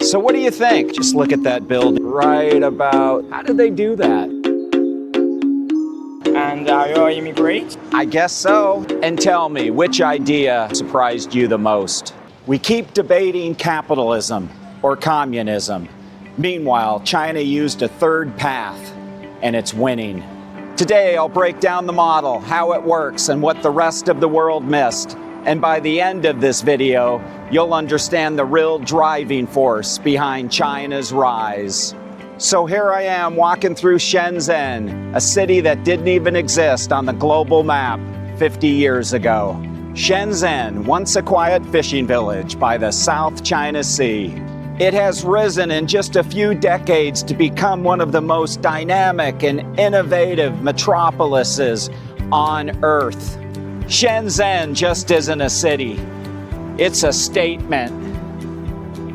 So what do you think? Just look at that building right about. How did they do that? And are you an immigrant? I guess so. And tell me, which idea surprised you the most? We keep debating capitalism or communism. Meanwhile, China used a third path, and it's winning. Today, I'll break down the model, how it works, and what the rest of the world missed. And by the end of this video, you'll understand the real driving force behind China's rise. So here I am walking through Shenzhen, a city that didn't even exist on the global map 50 years ago. Shenzhen, once a quiet fishing village by the South China Sea. It has risen in just a few decades to become one of the most dynamic and innovative metropolises on Earth. Shenzhen just isn't a city, it's a statement.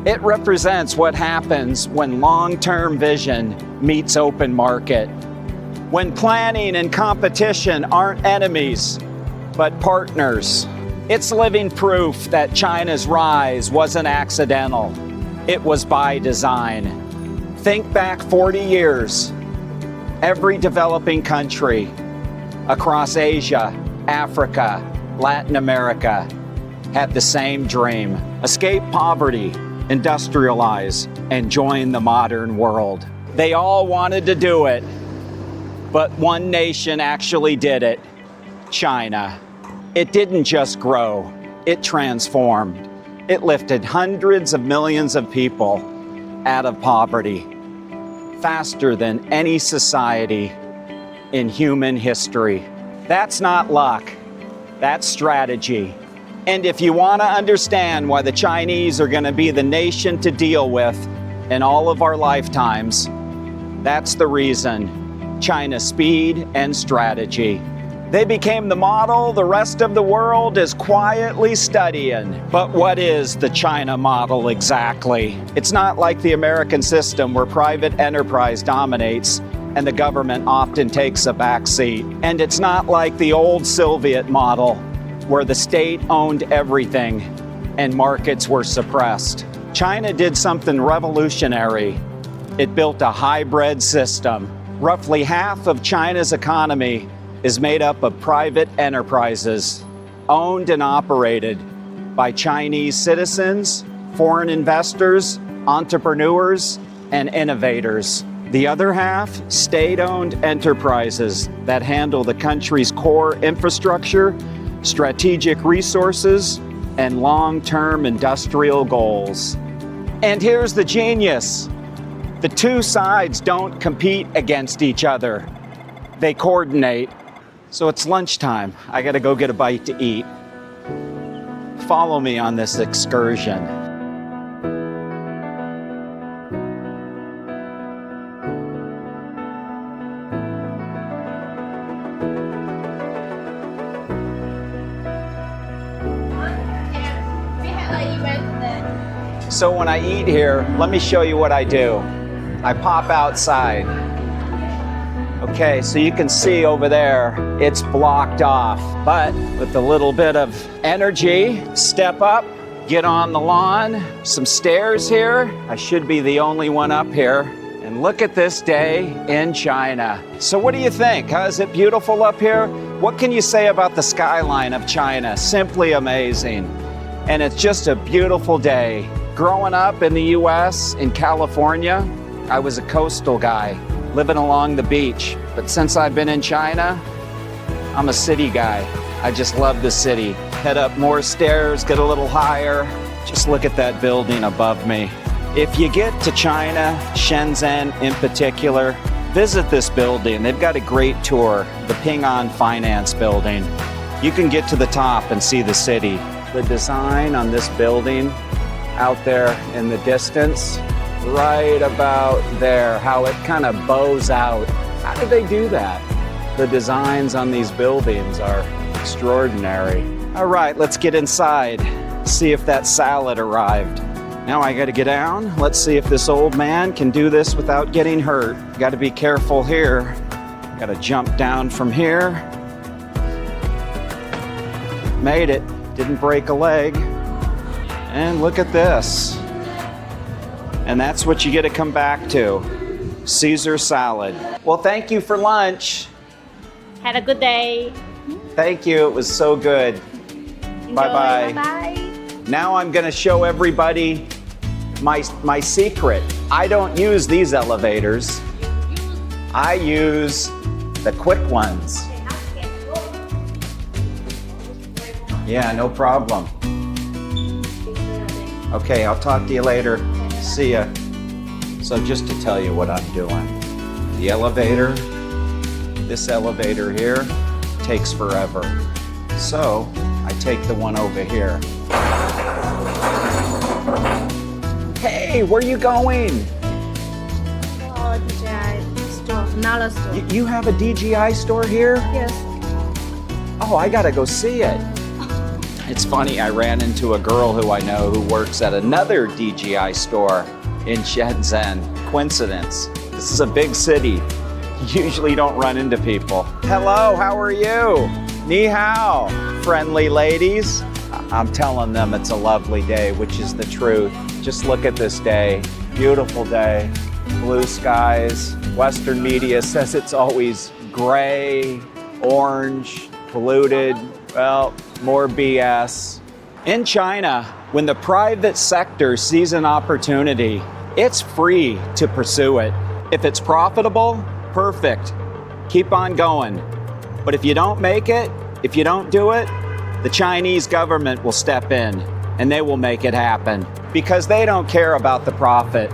It represents what happens when long-term vision meets open market. When planning and competition aren't enemies, but partners. It's living proof that China's rise wasn't accidental. It was by design. Think back 40 years. Every developing country across Asia, Africa, Latin America had the same dream. Escape poverty, industrialize, and join the modern world. They all wanted to do it, but one nation actually did it, China. It didn't just grow, it transformed. It lifted hundreds of millions of people out of poverty faster than any society in human history. That's not luck, that's strategy. And if you want to understand why the Chinese are going to be the nation to deal with in all of our lifetimes, that's the reason. China's speed and strategy. They became the model the rest of the world is quietly studying. But what is the China model exactly? It's not like the American system where private enterprise dominates and the government often takes a back seat. And it's not like the old Soviet model where the state owned everything and markets were suppressed. China did something revolutionary. It built a hybrid system. Roughly half of China's economy is made up of private enterprises, owned and operated by Chinese citizens, foreign investors, entrepreneurs, and innovators. The other half, state-owned enterprises that handle the country's core infrastructure, strategic resources, and long-term industrial goals. And here's the genius. The two sides don't compete against each other. They coordinate. So it's lunchtime. I gotta go get a bite to eat. Follow me on this excursion. So when I eat here, let me show you what I do. I pop outside. Okay, so you can see over there, it's blocked off. But with a little bit of energy, step up, get on the lawn, some stairs here. I should be the only one up here. And look at this day in China. So what do you think? Huh? Is it beautiful up here? What can you say about the skyline of China? Simply amazing. And it's just a beautiful day. Growing up in the US, in California, I was a coastal guy, living along the beach. But since I've been in China, I'm a city guy. I just love the city. Head up more stairs, get a little higher. Just look at that building above me. If you get to China, Shenzhen in particular, visit this building. They've got a great tour, the Ping An Finance Building. You can get to the top and see the city. The design on this building out there in the distance, right about there, how it kind of bows out. How did they do that? The designs on these buildings are extraordinary. All right, let's get inside, see if that salad arrived. Now I gotta get down. Let's see if this old man can do this without getting hurt. Gotta be careful here. Gotta jump down from here. Made it, didn't break a leg. And look at this. And that's what you get to come back to. Caesar salad. Well, thank you for lunch. Had a good day. Thank you. It was so good. Enjoy. Bye-bye. Bye-bye. Now I'm going to show everybody my secret. I don't use these elevators. I use the quick ones. Yeah, no problem. Okay, I'll talk to you later. See ya. So just to tell you what I'm doing. The elevator, this elevator here, takes forever. So I take the one over here. Hey, where you going? Oh, DJI store, another store. You have a DJI store here? Yes. Oh, I gotta go see it. It's funny, I ran into a girl who I know who works at another DJI store in Shenzhen. Coincidence. This is a big city. You usually don't run into people. Hello, how are you? Ni hao, friendly ladies. I'm telling them it's a lovely day, which is the truth. Just look at this day. Beautiful day. Blue skies. Western media says it's always gray, orange, polluted. Well, more BS. In China, when the private sector sees an opportunity, it's free to pursue it. If it's profitable, perfect. Keep on going. But if you don't make it, if you don't do it, the Chinese government will step in and they will make it happen because they don't care about the profit.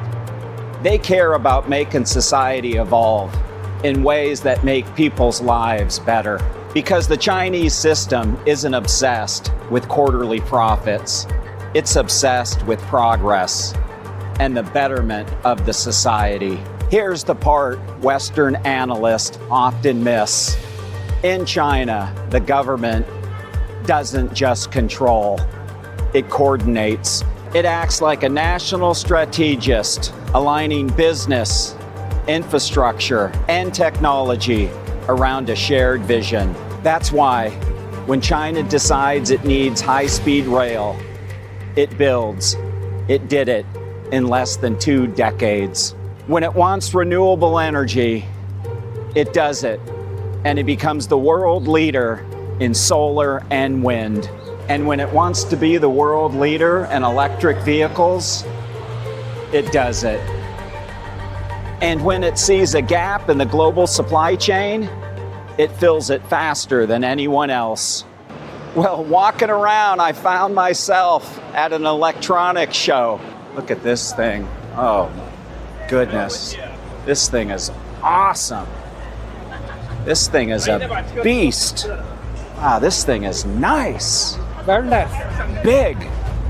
They care about making society evolve in ways that make people's lives better. Because the Chinese system isn't obsessed with quarterly profits. It's obsessed with progress and the betterment of the society. Here's the part Western analysts often miss. In China, the government doesn't just control, it coordinates. It acts like a national strategist, aligning business, infrastructure, and technology around a shared vision. That's why when China decides it needs high-speed rail, it builds. It did it in less than 2 decades. When it wants renewable energy, it does it, and it becomes the world leader in solar and wind. And when it wants to be the world leader in electric vehicles, it does it. And when it sees a gap in the global supply chain, it fills it faster than anyone else. Well, walking around, I found myself at an electronics show. Look at this thing. Oh, goodness. This thing is awesome. This thing is a beast. Wow, this thing is nice. Very nice. Big,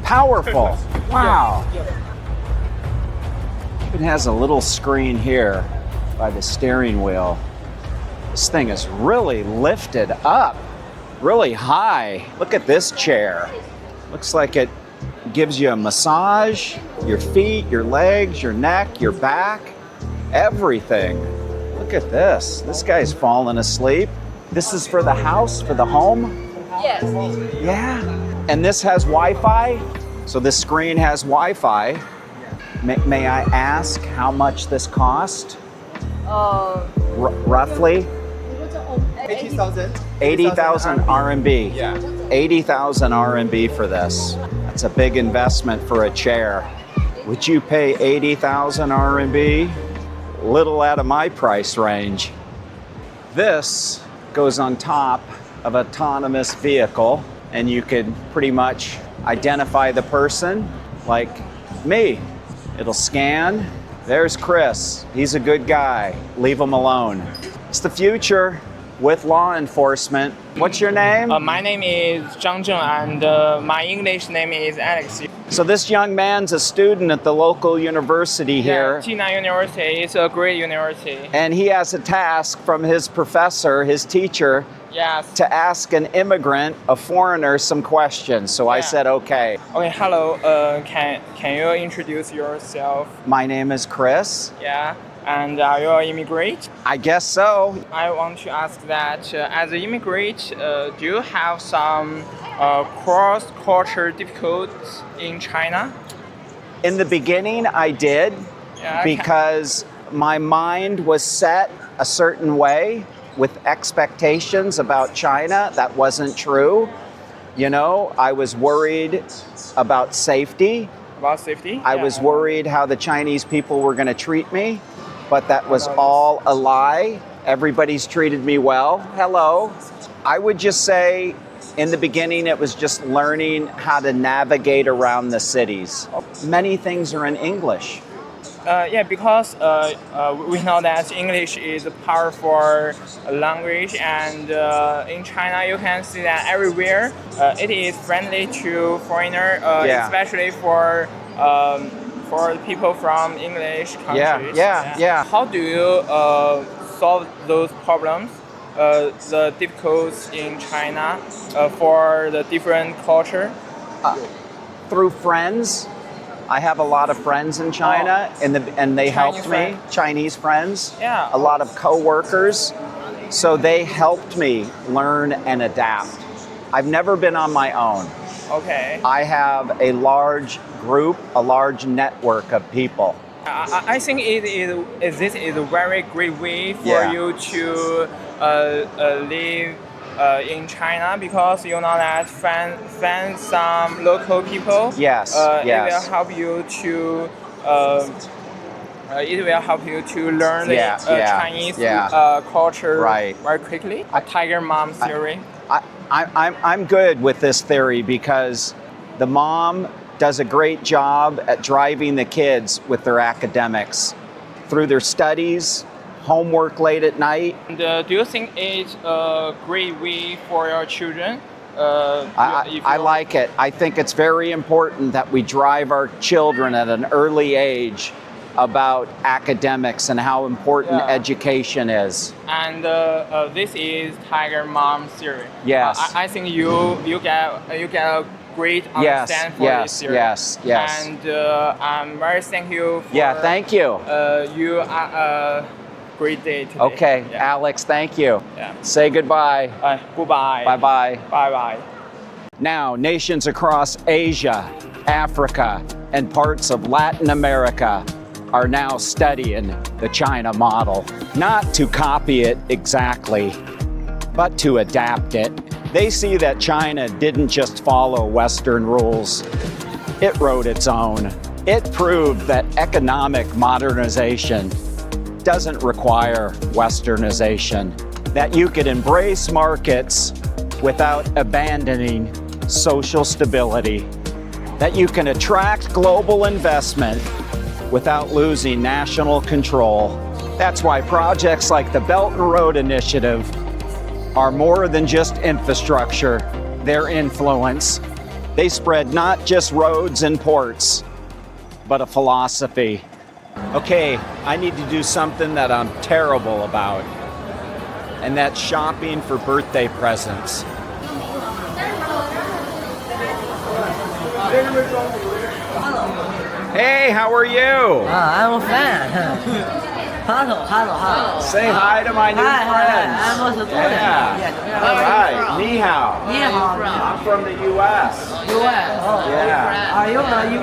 powerful. Wow. It has a little screen here by the steering wheel. This thing is really lifted up, really high. Look at this chair. Looks like it gives you a massage, your feet, your legs, your neck, your back, everything. Look at this. This guy's falling asleep. This is for the house, for the home? Yes. Yeah. And this has Wi-Fi? So this screen has Wi-Fi. May I ask how much this cost? Roughly? 80,000. 80,000 RMB. Yeah. 80,000 RMB for this. That's a big investment for a chair. Would you pay 80,000 RMB? Little out of my price range. This goes on top of an autonomous vehicle, and you could pretty much identify the person like me. It'll scan. There's Chris. He's a good guy. Leave him alone. It's the future with law enforcement. What's your name? My name is Zhang Zheng, and my English name is Alex. So this young man's a student at the local university here. Jinan University is a great university. And he has a task from his professor, his teacher, Yes. to ask an immigrant, a foreigner, some questions. So I Yeah. said, okay. Okay, hello. Can you introduce yourself? My name is Chris. Yeah. And are you an immigrant? I guess so. I want to ask that as an immigrant, do you have some cross-culture difficulties in China? In the beginning, I did Yeah, because my mind was set a certain way with expectations about China that wasn't true. You know, I was worried about safety. about safety. I was worried how the Chinese people were going to treat me, but that was all a lie. Everybody's treated me well. Hello. I would just say in the beginning, it was just learning how to navigate around the cities. Many things are in English. Yeah, because we know that English is a powerful language, and in China you can see that everywhere it is friendly to foreigner, Yeah. especially for people from English countries. Yeah. How do you solve those problems? The difficulties in China for the different culture? Through friends. I have a lot of friends in China, and they helped me. friends. Chinese friends. Yeah. A lot of coworkers. So they helped me learn and adapt. I've never been on my own. Okay. I have a large group, a large network of people. I think this is a very great way for Yeah. you to live in China, because you know that find some local people. Yes, It yes. will help you to. It will help you to learn the Chinese culture Right. very quickly. A tiger mom theory. I'm good with this theory because the mom does a great job at driving the kids with their academics through their studies, homework late at night. And do you think it's a great way for your children? I like it. I think it's very important that we drive our children at an early age about academics and how important Yeah. education is. And this is Tiger Mom theory. Yes. I think you get a great understanding for this theory. Yes. And I'm very thank you for Yeah, thank you. you a great day today. Okay, Yeah. Alex, thank you. Yeah. Say goodbye. Goodbye. Bye-bye. Bye bye. Now, nations across Asia, Africa, and parts of Latin America are now studying the China model, not to copy it exactly, but to adapt it. They see that China didn't just follow Western rules, it wrote its own. It proved that economic modernization doesn't require Westernization, that you could embrace markets without abandoning social stability, that you can attract global investment without losing national control. That's why projects like the Belt and Road Initiative are more than just infrastructure, they're influence. They spread not just roads and ports, but a philosophy. Okay, I need to do something that I'm terrible about, and that's shopping for birthday presents. Hey, how are you? I'm a fan. Hello. Say hi to my new friends. I'm a student. Yeah. Yes. All right. Ni hao. Ni hao. I'm from the U.S. US. Oh. Yeah. Are you a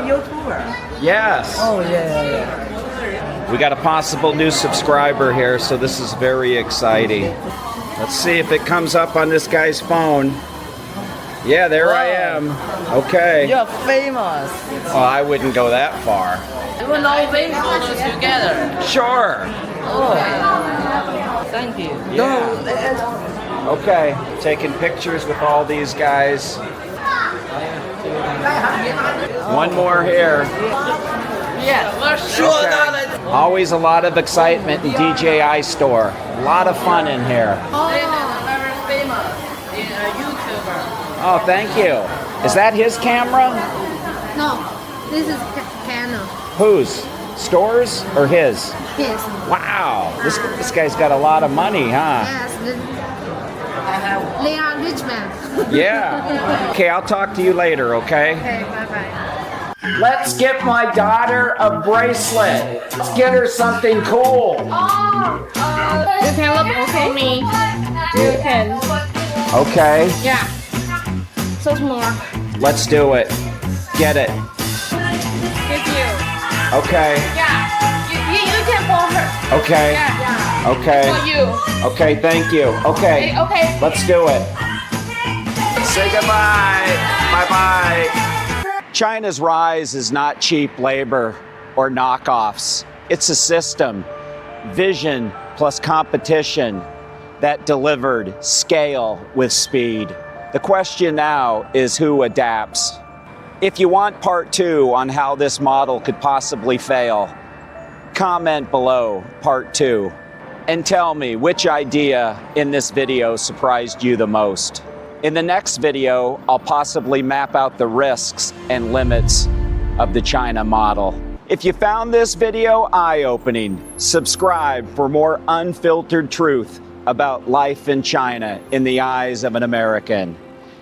YouTuber? Yes. Oh, yeah. We got a possible new subscriber here, so this is very exciting. Let's see if it comes up on this guy's phone. Yeah, there I am. Okay. You're famous. Oh, I wouldn't go that far. You know we photos together. Sure. Oh. Thank you. Yeah. Okay. Taking pictures with all these guys. One more here. Yes. Okay. Always a lot of excitement in DJI store. A lot of fun in here. Very famous YouTuber. Oh, thank you. Is that his camera? No, this is Canon. Whose? Stores or his? Yes. Wow. This guy's got a lot of money, huh? Yes. They are rich men. Yeah. Okay, I'll talk to you later, okay? Okay, bye-bye. Let's get my daughter a bracelet. Let's get her something cool. You can look okay me. You can. Okay, Yeah. So small. let's do it. Get it. Give you. Okay. Yeah. You can for her. Okay. Yeah. Okay. For you. Okay, thank you. Okay. Okay. Let's do it. Say goodbye. Bye-bye. China's rise is not cheap labor or knockoffs. It's a system, vision plus competition that delivered scale with speed. The question now is who adapts. If you want part 2 on how this model could possibly fail, comment below part 2 and tell me which idea in this video surprised you the most. In the next video, I'll possibly map out the risks and limits of the China model. If you found this video eye-opening, subscribe for more unfiltered truth about life in China in the eyes of an American.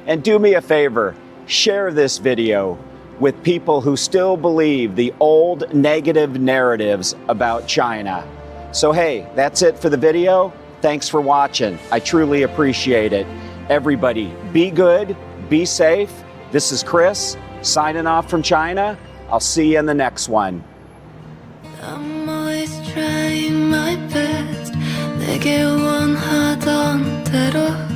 And do me a favor, share this video with people who still believe the old negative narratives about China. So hey, that's it for the video. Thanks for watching. I truly appreciate it. Everybody, be good, be safe. This is Chris, signing off from China. I'll see you in the next one. I'm always trying my best. 내게 원하던 대로